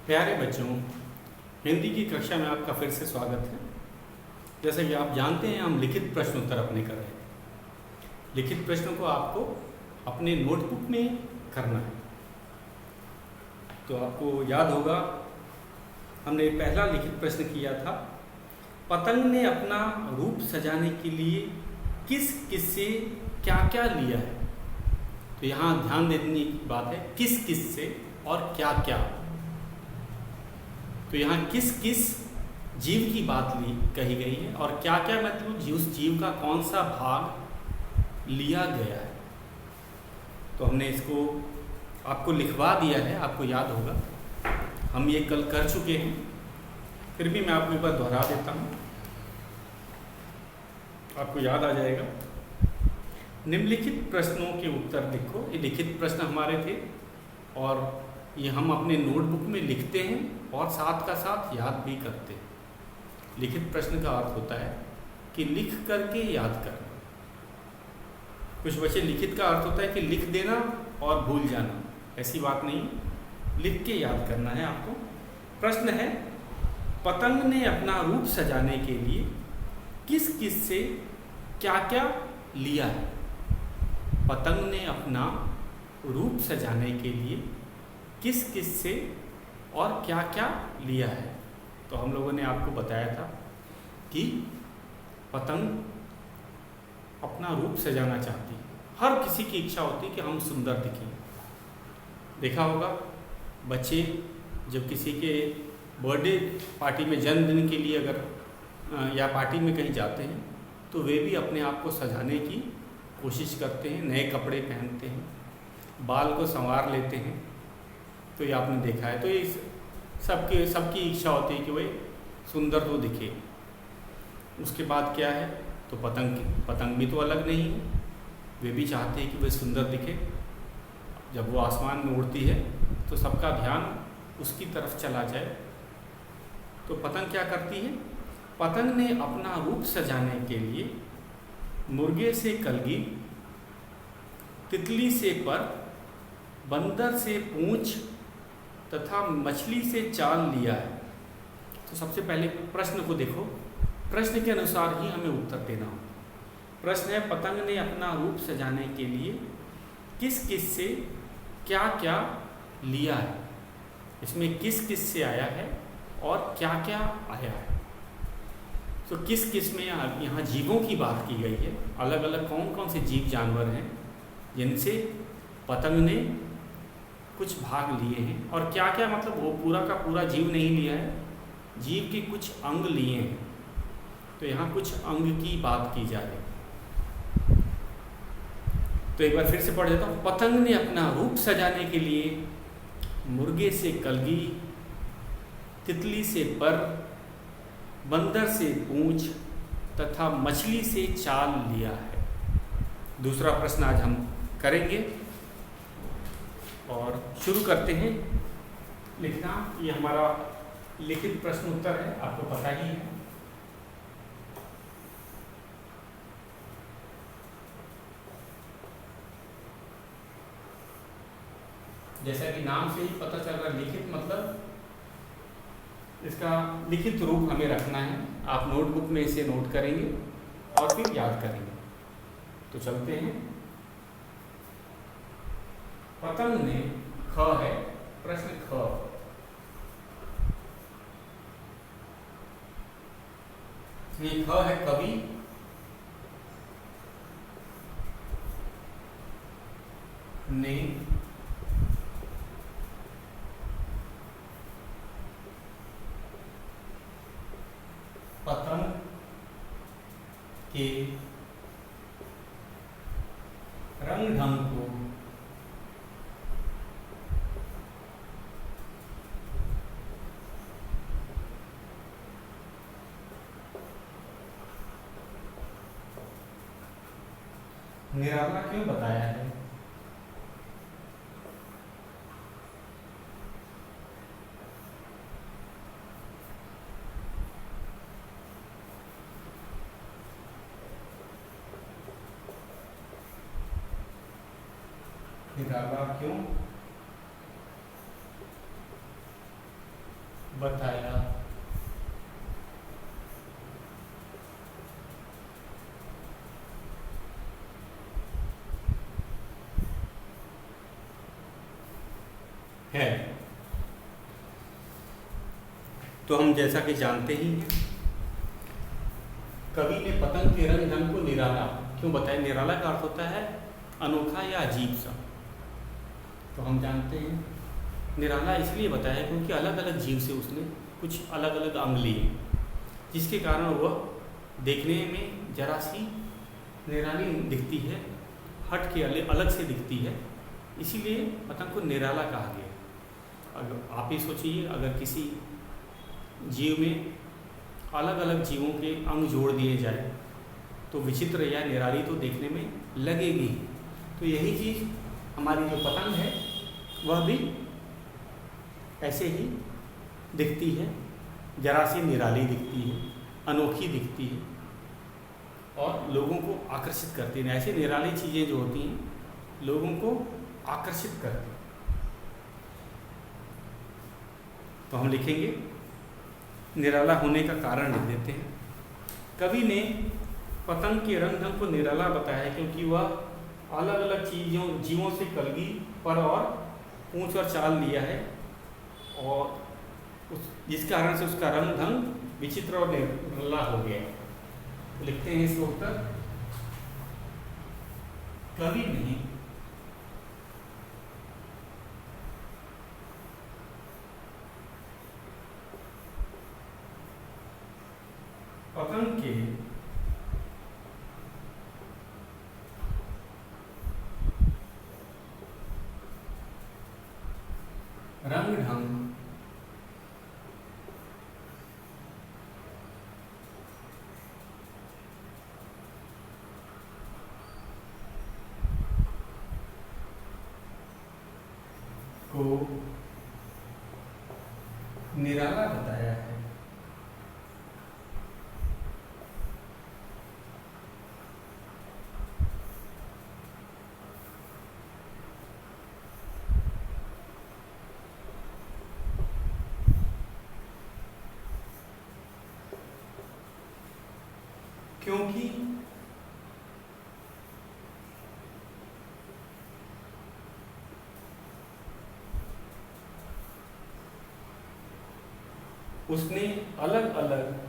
प्यारे बच्चों, हिंदी की कक्षा में आपका फिर से स्वागत है। जैसा कि आप जानते हैं, हम लिखित प्रश्न उत्तर अपने कर रहे हैं। लिखित प्रश्नों को आपको अपने नोटबुक में करना है। तो आपको याद होगा, हमने पहला लिखित प्रश्न किया था, पतंग ने अपना रूप सजाने के लिए किस किस से क्या क्या लिया है। तो यहाँ ध्यान देने की बात है, किस किस से और क्या क्या। तो यहाँ किस किस जीव की बात कही गई है और क्या क्या मतलब उस जीव का कौन सा भाग लिया गया है। तो हमने इसको आपको लिखवा दिया है, आपको याद होगा, हम ये कल कर चुके हैं, फिर भी मैं आपको एक बार दोहरा देता हूँ, आपको याद आ जाएगा। निम्नलिखित प्रश्नों के उत्तर लिखो। ये लिखित प्रश्न हमारे थे और ये हम अपने नोटबुक में लिखते हैं और साथ का साथ याद भी करते हैं। लिखित प्रश्न का अर्थ होता है कि लिख करके याद करना। कुछ बच्चे लिखित का अर्थ होता है कि लिख देना और भूल जाना, ऐसी बात नहीं, लिख के याद करना है आपको। प्रश्न है, पतंग ने अपना रूप सजाने के लिए किस किस से क्या क्या लिया है। पतंग ने अपना रूप सजाने के लिए किस किस से और क्या क्या लिया है। तो हम लोगों ने आपको बताया था कि पतंग अपना रूप सजाना चाहती है। हर किसी की इच्छा होती है कि हम सुंदर दिखें। देखा होगा, बच्चे जब किसी के बर्थडे पार्टी में, जन्मदिन के लिए अगर या पार्टी में कहीं जाते हैं तो वे भी अपने आप को सजाने की कोशिश करते हैं, नए कपड़े पहनते हैं, बाल को संवार लेते हैं। तो ये आपने देखा है। तो ये सबकी इच्छा होती है कि वे सुंदर तो दिखे। उसके बाद क्या है, तो पतंग भी तो अलग नहीं है, वे भी चाहते हैं कि वे सुंदर दिखे। जब वो आसमान में उड़ती है तो सबका ध्यान उसकी तरफ चला जाए। तो पतंग क्या करती है, पतंग ने अपना रूप सजाने के लिए मुर्गे से कलगी, तितली से पर, बंदर से पूंछ तथा मछली से चाल लिया है। तो सबसे पहले प्रश्न को देखो, प्रश्न के अनुसार ही हमें उत्तर देना हो। प्रश्न है, पतंग ने अपना रूप सजाने के लिए किस किस से क्या क्या लिया है। इसमें किस किस से आया है और क्या क्या आया है। तो किस किस में यहाँ जीवों की बात की गई है। अलग अलग कौन कौन से जीव जानवर हैं जिनसे पतंग ने कुछ भाग लिए हैं। और क्या क्या मतलब वो पूरा का पूरा जीव नहीं लिया है, जीव के कुछ अंग लिए हैं। तो यहाँ कुछ अंग की बात की जा रही है। तो एक बार फिर से पढ़ देता हूँ। पतंग ने अपना रूप सजाने के लिए मुर्गे से कलगी, तितली से पर, बंदर से पूंछ तथा मछली से चाल लिया है। दूसरा प्रश्न आज हम करेंगे और शुरू करते हैं लिखना। ये हमारा लिखित प्रश्न उत्तर है, आपको पता ही है। जैसा कि नाम से ही पता चल रहा है, लिखित मतलब इसका लिखित रूप हमें रखना है। आप नोटबुक में इसे नोट करेंगे और फिर याद करेंगे। तो चलते हैं। पतंग ने, ख है प्रश्न, ख ये ख है कवि, ने पतंग के रंग ढंग को निराला क्यों बताया है। निराला क्यों बताया है। तो हम जैसा कि जानते ही हैं, कवि ने पतंग के रंग ढंग को निराला क्यों बताया? निराला का अर्थ होता है अनोखा या अजीब सा। तो हम जानते हैं निराला इसलिए बताया क्योंकि अलग अलग जीव से उसने कुछ अलग अलग अंग लिए, जिसके कारण वह देखने में जरा सी निराली दिखती है, हट के अलग से दिखती है, इसीलिए पतंग को निराला कहा गया। अगर आप ही सोचिए, अगर किसी जीव में अलग अलग जीवों के अंग जोड़ दिए जाए तो विचित्र या निराली तो देखने में लगेगी। तो यही चीज़ हमारी जो पतंग है वह भी ऐसे ही दिखती है, जरा सी निराली दिखती है, अनोखी दिखती है और लोगों को आकर्षित करती है। ऐसी निराली चीज़ें जो होती हैं लोगों को आकर्षित करती हैं। तो हम लिखेंगे निराला होने का कारण लिख देते हैं। कवि ने पतंग के रंग ढंग को निराला बताया क्योंकि वह अलग अलग जीवों से कलगी पर और पूंछ और चाल लिया है, और जिस कारण से उसका रंग ढंग विचित्र और निराला हो गया। तो लिखते हैं इसका उत्तर, कवि ने पतंग के रंग ढंग को निराला बताया है। क्योंकि उसने अलग अलग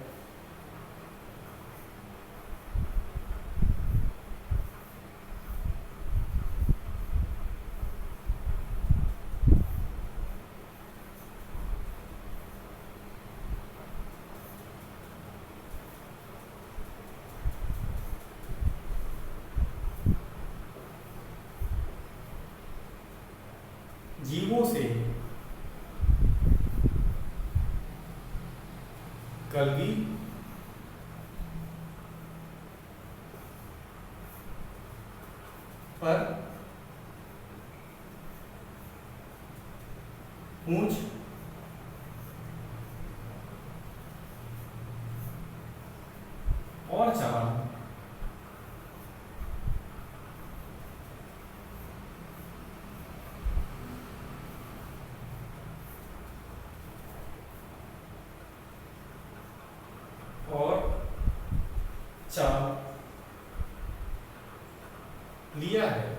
जीवों से कलगी पर पूंछ और चाल लिया है।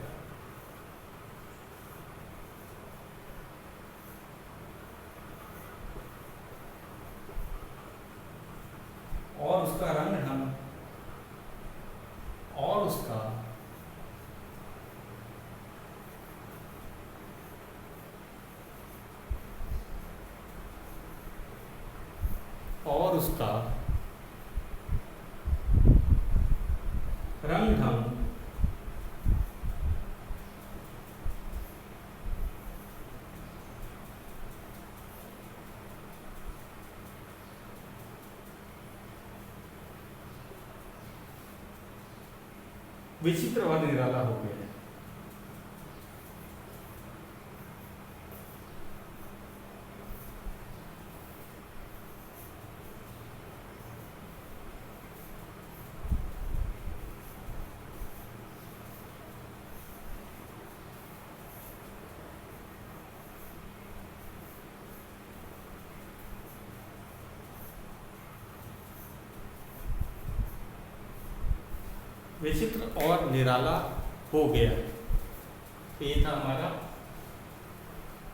और उसका रंग ढंग और उसका रंग ढंग विचित्र और निराला हो गया है। विचित्र और निराला हो गया। तो ये था हमारा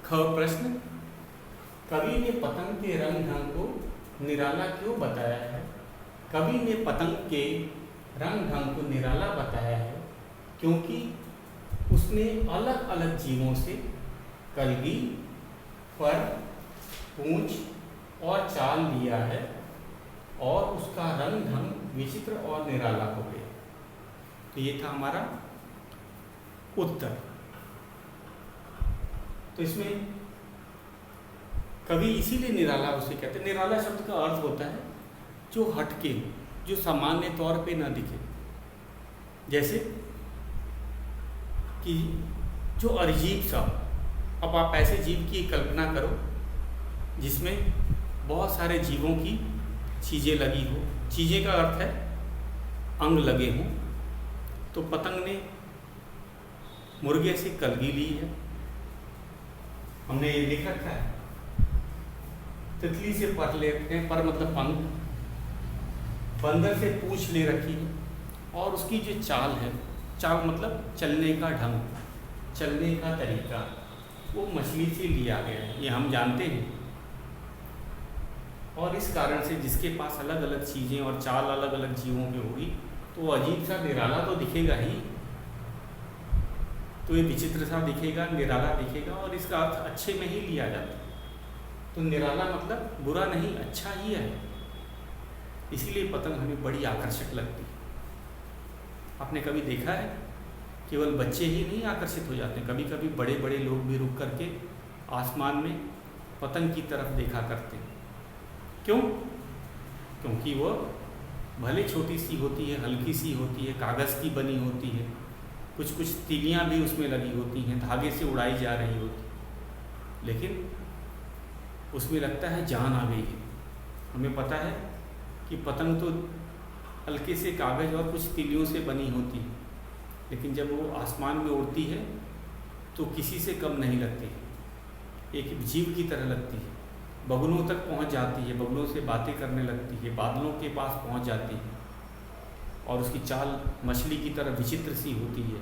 ख प्रश्न। कवि ने पतंग के रंग ढंग को निराला क्यों बताया है? कवि ने पतंग के रंग ढंग को निराला बताया है क्योंकि उसने अलग अलग जीवों से कलगी, पर, पूंछ और चाल लिया है और उसका रंग ढंग विचित्र और निराला हो गया। तो ये था हमारा उत्तर। तो इसमें कवि इसीलिए निराला उसे कहते हैं। निराला शब्द का अर्थ होता है जो हटके, जो सामान्य तौर पे ना दिखे। जैसे कि जो अजीब सा, अब आप ऐसे जीव की कल्पना करो जिसमें बहुत सारे जीवों की चीज़ें लगी हो। चीज़ें का अर्थ है अंग लगे हों। तो पतंग ने मुर्गे से कलगी ली है, हमने ये लिख रखा है। तितली से पर ले रखे हैं, पर मतलब पंख। बंदर से पूंछ ले रखी है और उसकी जो चाल है, चाल मतलब चलने का ढंग, चलने का तरीका, वो मछली से लिया गया है, ये हम जानते हैं। और इस कारण से जिसके पास अलग अलग चीज़ें और चाल अलग अलग जीवों की होगी तो वो अजीब सा निराला तो दिखेगा ही। तो ये विचित्र सा दिखेगा, निराला दिखेगा, और इसका अर्थ अच्छे में ही लिया जाता है। तो निराला मतलब बुरा नहीं, अच्छा ही है। इसीलिए पतंग हमें बड़ी आकर्षक लगती है। आपने कभी देखा है केवल बच्चे ही नहीं आकर्षित हो जाते, कभी कभी बड़े बड़े लोग भी रुक करके आसमान में पतंग की तरफ देखा करते हैं। क्यों? क्योंकि वो भले छोटी सी होती है, हल्की सी होती है, कागज़ की बनी होती है, कुछ कुछ तीलियाँ भी उसमें लगी होती हैं, धागे से उड़ाई जा रही होती, लेकिन उसमें लगता है जान आ गई है। हमें पता है कि पतंग तो हल्के से कागज़ और कुछ तीलियों से बनी होती है, लेकिन जब वो आसमान में उड़ती है तो किसी से कम नहीं लगती, एक जीव की तरह लगती है। बगुलों तक पहुंच जाती है, बगुलों से बातें करने लगती है, बादलों के पास पहुंच जाती है, और उसकी चाल मछली की तरह विचित्र सी होती है,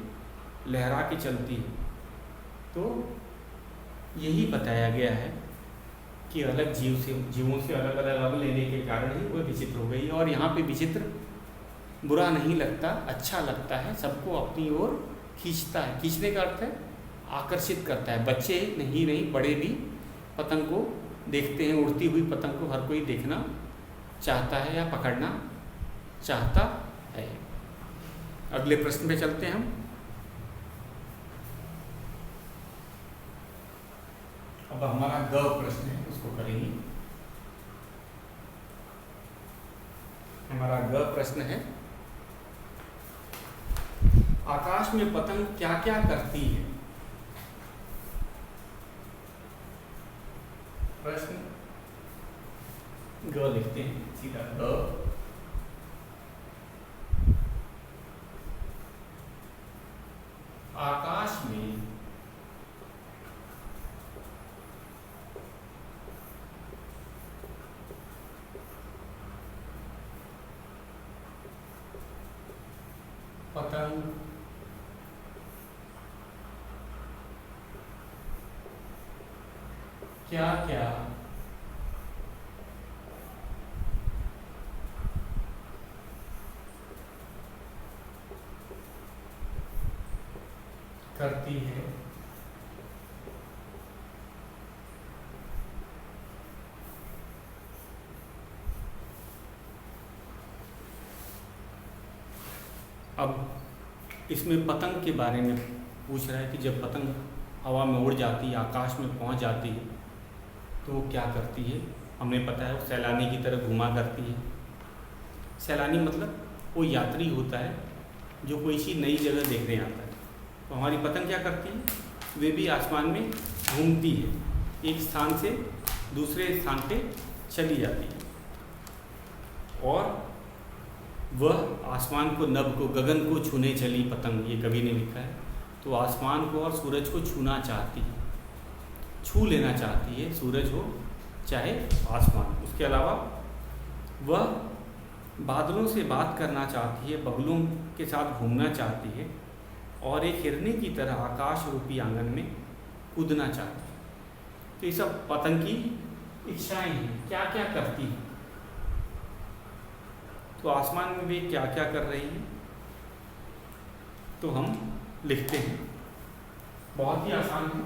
लहरा के चलती है। तो यही बताया गया है कि अलग जीवों से अलग अलग रंग लेने के कारण ही वो विचित्र हो गई। और यहाँ पे विचित्र बुरा नहीं लगता, अच्छा लगता है, सबको अपनी ओर खींचता है। खींचने का अर्थ है आकर्षित करता है। बच्चे नहीं बड़े भी पतंग को देखते हैं, उड़ती हुई पतंग को हर कोई देखना चाहता है या पकड़ना चाहता है। अगले प्रश्न पे चलते हैं हम। अब हमारा ग प्रश्न है, उसको करेंगे। हमारा ग प्रश्न है, आकाश में पतंग क्या क्या करती है? प्रश्न ग लिखते हैं सीधा। ग आकाश में पतंग क्या क्या करती है? अब इसमें पतंग के बारे में पूछ रहा है कि जब पतंग हवा में उड़ जाती है, आकाश में पहुंच जाती है, तो वो क्या करती है? हमने पता है वो सैलानी की तरह घुमा करती है। सैलानी मतलब वो यात्री होता है जो कोई सी नई जगह देखने आता है। तो हमारी पतंग क्या करती है? वे भी आसमान में घूमती है, एक स्थान से दूसरे स्थान पे चली जाती है, और वह आसमान को, नभ को, गगन को छूने चली पतंग, ये कवि ने लिखा है। तो आसमान को और सूरज को छूना चाहती है, छू लेना चाहती है, सूरज हो चाहे आसमान। उसके अलावा वह बादलों से बात करना चाहती है, बगुलों के साथ घूमना चाहती है और एक हिरनी की तरह आकाश रूपी आंगन में कूदना चाहती है। तो ये सब पतंग की इच्छाएं हैं, क्या क्या करती हैं। तो आसमान में वे क्या क्या कर रही हैं, तो हम लिखते हैं। बहुत ही आसान है।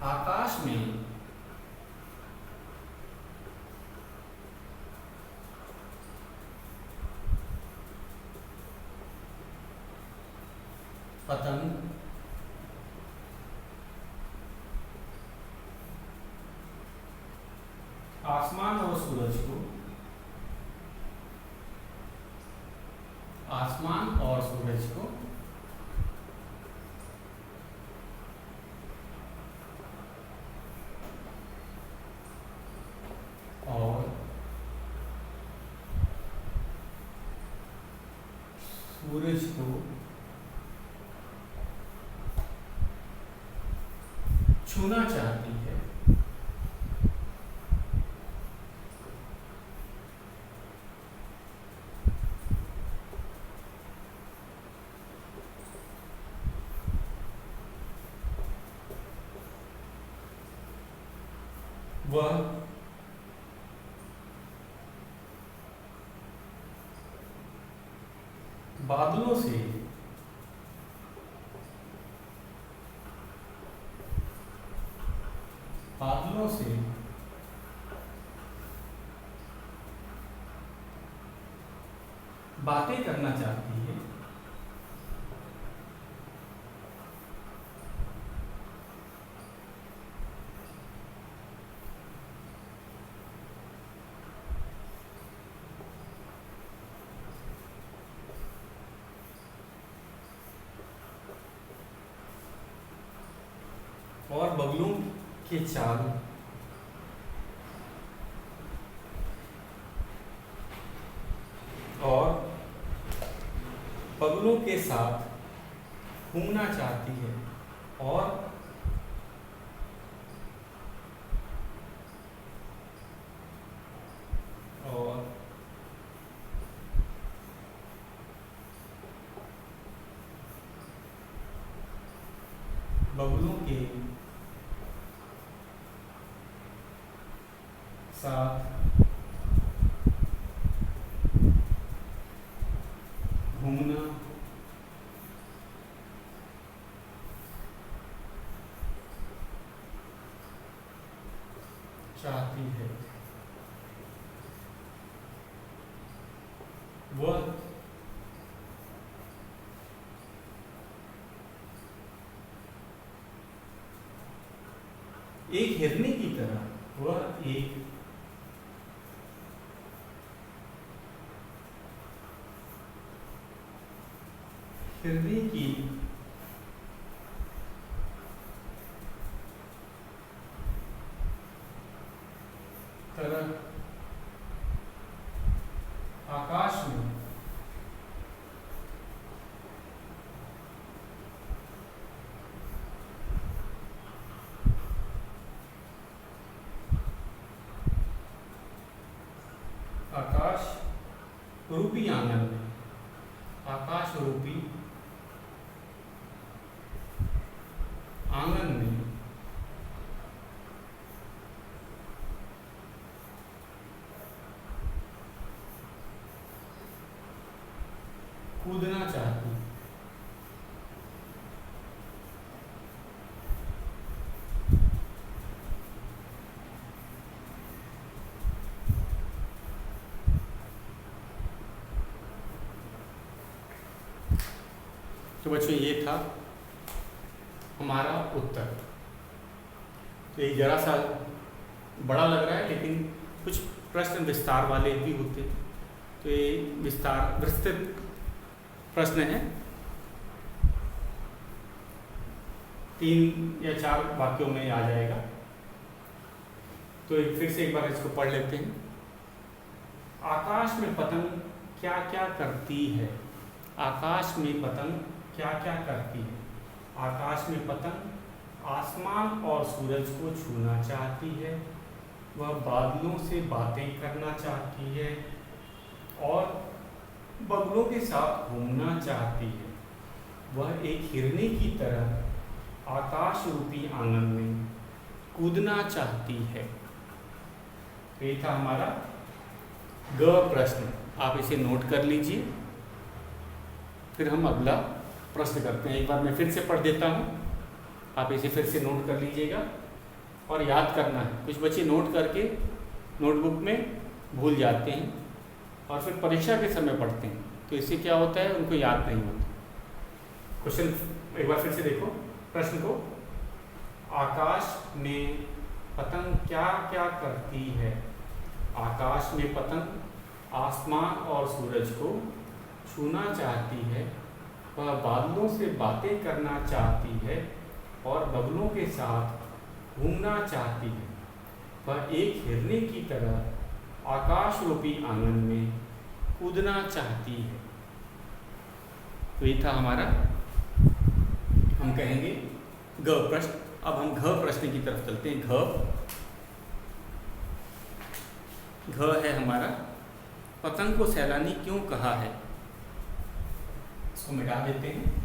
आकाश में पतंग आसमान और सूरज को, आसमान और सूरज को और सूरज को छूना चाहती है। वह बादलों से बातें करना चाहती है। और बगलों के चाल और बगलों के साथ घूमना चाहती है और बगलों के साथ घूमना चाहती है। वह एक हिरनी की तरह, वह एक हिरनी की तरह आकाश में आकाश रूपी आंगन में, आकाश रूपी आंगन में कूदना चाहती। तो बच्चों ये था हमारा उत्तर। तो ये जरा सा बड़ा लग रहा है, लेकिन कुछ प्रश्न विस्तार वाले भी होते। तो ये विस्तृत प्रश्न है, 3 या 4 वाक्यों में आ जाएगा। तो फिर से एक बार इसको पढ़ लेते हैं। आकाश में पतंग क्या क्या करती है। आकाश में पतंग क्या क्या करती है। आकाश में पतंग आसमान और सूरज को छूना चाहती है। वह बादलों से बातें करना चाहती है और बगुलों के साथ घूमना चाहती है। वह एक हिरनी की तरह आकाश रूपी आंगन में कूदना चाहती है। ये था हमारा ग प्रश्न। आप इसे नोट कर लीजिए, फिर हम अगला प्रश्न करते हैं। एक बार मैं फिर से पढ़ देता हूँ, आप इसे फिर से नोट कर लीजिएगा और याद करना है। कुछ बच्चे नोट करके नोटबुक में भूल जाते हैं और फिर परीक्षा के समय पढ़ते हैं, तो इससे क्या होता है, उनको याद नहीं होता। क्वेश्चन एक बार फिर से देखो प्रश्न को। आकाश में पतंग क्या क्या करती है? आकाश में पतंग आसमान और सूरज को छूना चाहती है। वह बादलों से बातें करना चाहती है और बगुलों के साथ घूमना चाहती है। वह एक हिरनी की तरह आकाश रूपी आंगन में कूदना चाहती है। तो ये था हमारा, हम कहेंगे ग प्रश्न। अब हम घ प्रश्न की तरफ चलते हैं। घ है हमारा, पतंग को सैलानी क्यों कहा है? इसको मिटा देते हैं।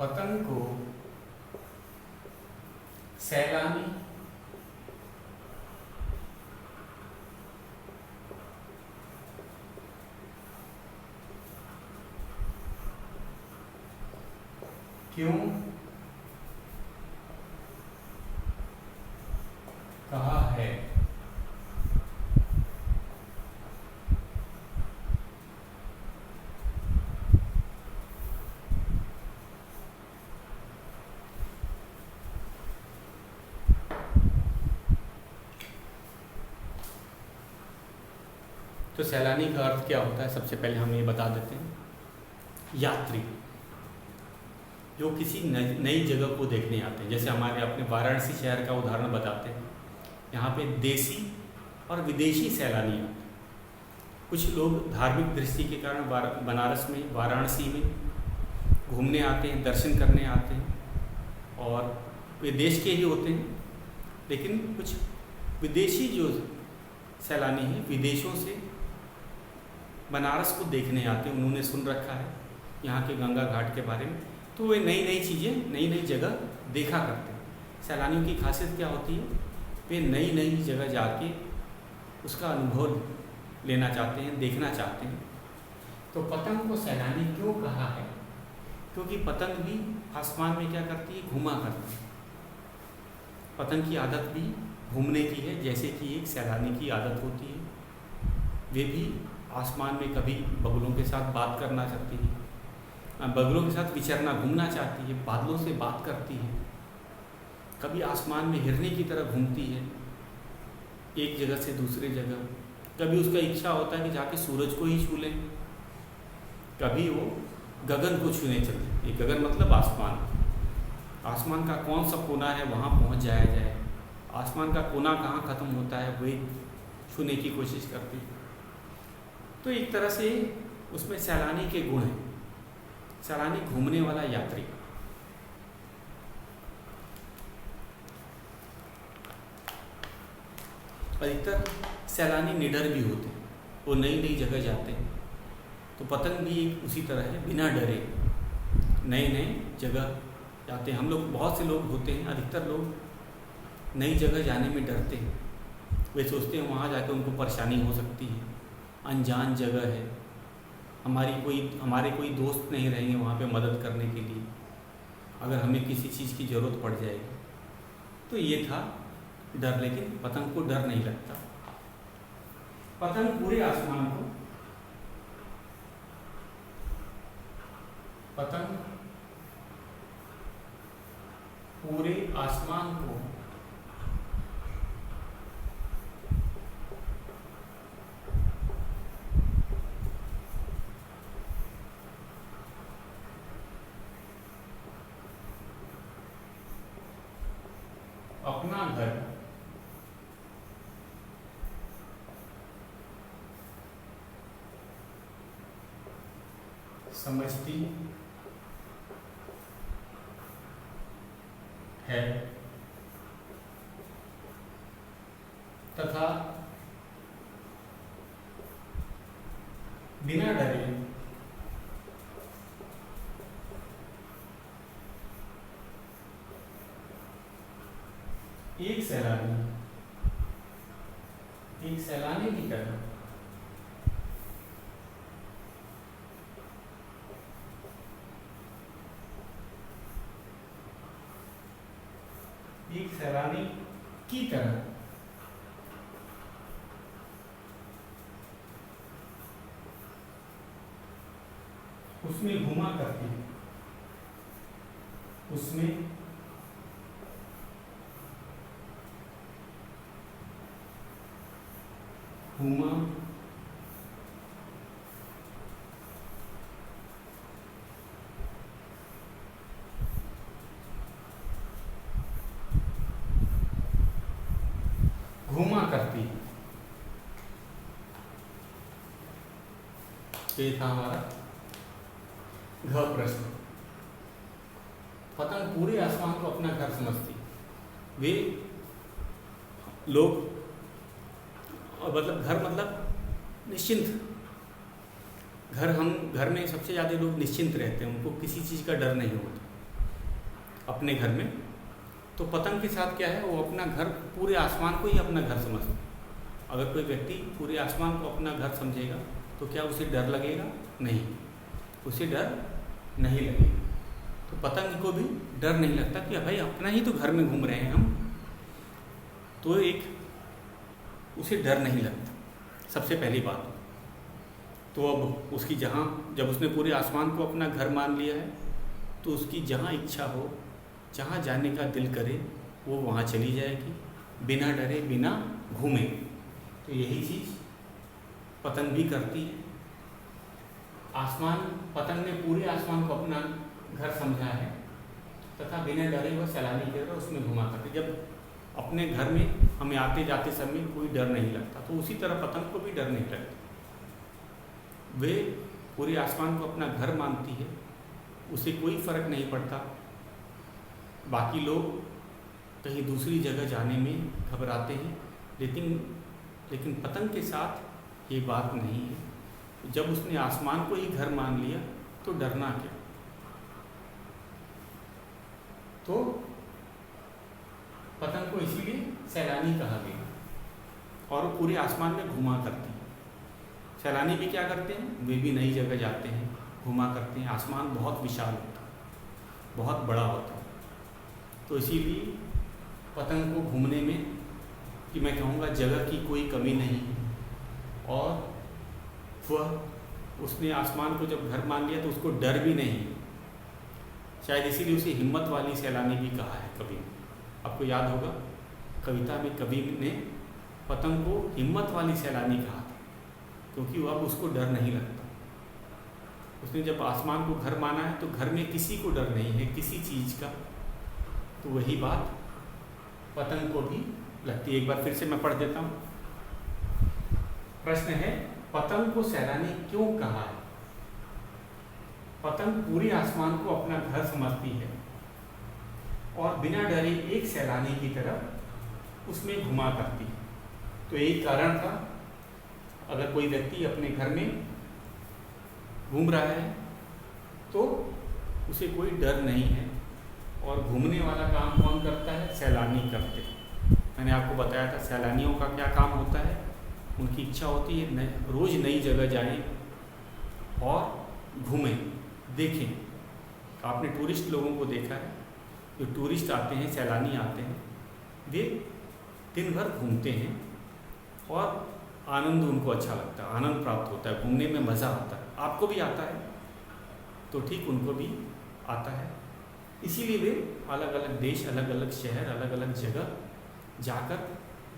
पतंग को सैलानी क्यों कहा है? तो सैलानी का अर्थ क्या होता है, सबसे पहले हम ये बता देते हैं। यात्री जो किसी नई जगह को देखने आते हैं, जैसे हमारे अपने वाराणसी शहर का उदाहरण बताते हैं। यहाँ पे देसी और विदेशी सैलानी आते हैं। कुछ लोग धार्मिक दृष्टि के कारण बनारस में, वाराणसी में घूमने आते हैं, दर्शन करने आते हैं और वे देश के ही होते हैं। लेकिन कुछ विदेशी जो सैलानी हैं, विदेशों से बनारस को देखने आते हैं। उन्होंने सुन रखा है यहाँ के गंगा घाट के बारे में, तो वे नई नई चीज़ें, नई नई जगह देखा करते हैं। सैलानियों की खासियत क्या होती है, वे नई नई जगह जाके उसका अनुभव लेना चाहते हैं, देखना चाहते हैं। तो पतंग को सैलानी क्यों कहा है? क्योंकि पतंग भी आसमान में क्या करती है, घूमा करती है। पतंग की आदत भी घूमने की है, जैसे कि एक सैलानी की आदत होती है। वे भी आसमान में कभी बगुलों के साथ बात करना चाहती है, बगुलों के साथ विचरना, घूमना चाहती है, बादलों से बात करती है। कभी आसमान में हिरनी की तरह घूमती है, एक जगह से दूसरे जगह। कभी उसका इच्छा होता है कि जाके सूरज को ही छू लें, कभी वो गगन को छूने चलती है। गगन मतलब आसमान। आसमान का कौन सा कोना है वहाँ पहुँच जाया जाए, आसमान का कोना कहाँ ख़त्म होता है वही छूने की कोशिश करती है। तो एक तरह से उसमें सैलानी के गुण हैं। सैलानी घूमने वाला यात्री। अधिकतर सैलानी निडर भी होते हैं, वो नई नई जगह जाते हैं। तो पतंग भी एक उसी तरह है, बिना डरे नई नई जगह जाते हैं। हम लोग, बहुत से लोग होते हैं, अधिकतर लोग नई जगह जाने में डरते हैं। वे सोचते हैं वहाँ जाकर उनको परेशानी हो सकती है, अनजान जगह है, हमारे कोई दोस्त नहीं रहेंगे वहाँ पे मदद करने के लिए, अगर हमें किसी चीज़ की ज़रूरत पड़ जाएगी। तो ये था डर। लेकिन पतंग को डर नहीं लगता। पतंग पूरे आसमान को, पतंग पूरे आसमान को अपना घर समझती है तथा बिना डरे एक सैलानी की तरह उसमें घुमा करती है, उसमें घुमा करती। ये था हमारा घ प्रश्न। पतंग पूरे आसमान को अपना घर समझती। वे लोग मतलब घर मतलब निश्चिंत घर में सबसे ज़्यादा लोग निश्चिंत रहते हैं, उनको किसी चीज़ का डर नहीं होता अपने घर में। तो पतंग के साथ क्या है, वो अपना घर पूरे आसमान को ही अपना घर समझता है। अगर कोई व्यक्ति पूरे आसमान को अपना घर समझेगा तो क्या उसे डर लगेगा? नहीं, उसे डर नहीं लगेगा। तो पतंग को भी डर नहीं लगता कि भाई अपना ही तो घर में घूम रहे हैं हम, तो एक उसे डर नहीं लगता, सबसे पहली बात। तो अब उसकी जब उसने पूरे आसमान को अपना घर मान लिया है तो उसकी जहाँ इच्छा हो, जहाँ जाने का दिल करे वो वहाँ चली जाएगी, बिना डरे बिना घूमे। तो यही चीज़ पतंग भी करती है। पतंग ने पूरे आसमान को अपना घर समझा है तथा बिना डरे वह सैलानी की तरह उसमें घुमा करती। जब अपने घर में हमें आते जाते समय कोई डर नहीं लगता, तो उसी तरह पतंग को भी डर नहीं लगता। वे पूरे आसमान को अपना घर मानती है, उसे कोई फर्क नहीं पड़ता बाकी लोग कहीं दूसरी जगह जाने में घबराते हैं, लेकिन पतंग के साथ ये बात नहीं है। जब उसने आसमान को ही घर मान लिया तो डरना क्या। तो पतंग को इसीलिए सैलानी कहा गया और वो पूरे आसमान में घुमा करती है। सैलानी भी क्या करते हैं, वे भी नई जगह जाते हैं, घुमा करते हैं। आसमान बहुत विशाल होता है, बहुत बड़ा होता है, तो इसीलिए पतंग को घूमने में कि मैं कहूँगा जगह की कोई कमी नहीं है। और उसने आसमान को जब घर मान लिया तो उसको डर भी नहीं है। शायद इसीलिए उसे हिम्मत वाली सैलानी भी कहा है कवि। आपको याद होगा कविता में कवि ने पतंग को हिम्मत वाली सैलानी कहा था, क्योंकि अब उसको डर नहीं लगता। उसने जब आसमान को घर माना है तो घर में किसी को डर नहीं है किसी चीज़ का। तो वही बात पतंग को भी लगती है। एक बार फिर से मैं पढ़ देता हूँ। प्रश्न है, पतंग को सैलानी क्यों कहा है? पतंग पूरे आसमान को अपना घर समझती है और बिना डरे एक सैलानी की तरह उसमें घुमा करती है। तो एक कारण था, अगर कोई व्यक्ति अपने घर में घूम रहा है तो उसे कोई डर नहीं है। और घूमने वाला काम कौन करता है? सैलानी करते हैं। मैंने आपको बताया था सैलानियों का क्या काम होता है। उनकी इच्छा होती है रोज़ नई जगह जाएं और घूमें, देखें। आपने टूरिस्ट लोगों को देखा है, जो टूरिस्ट आते हैं, सैलानी आते हैं, वे दिन भर घूमते हैं और आनंद उनको अच्छा लगता है, आनंद प्राप्त होता है, घूमने में मज़ा आता है। आपको भी आता है तो ठीक उनको भी आता है। इसीलिए वे अलग अलग देश, अलग अलग शहर, अलग अलग जगह जाकर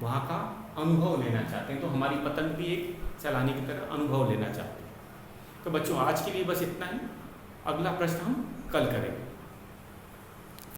वहाँ का अनुभव लेना चाहते हैं। तो हमारी पतंग भी एक सैलानी की तरह अनुभव लेना चाहते हैं। तो बच्चों आज के लिए बस इतना ही। अगला प्रश्न हम कल करेंगे।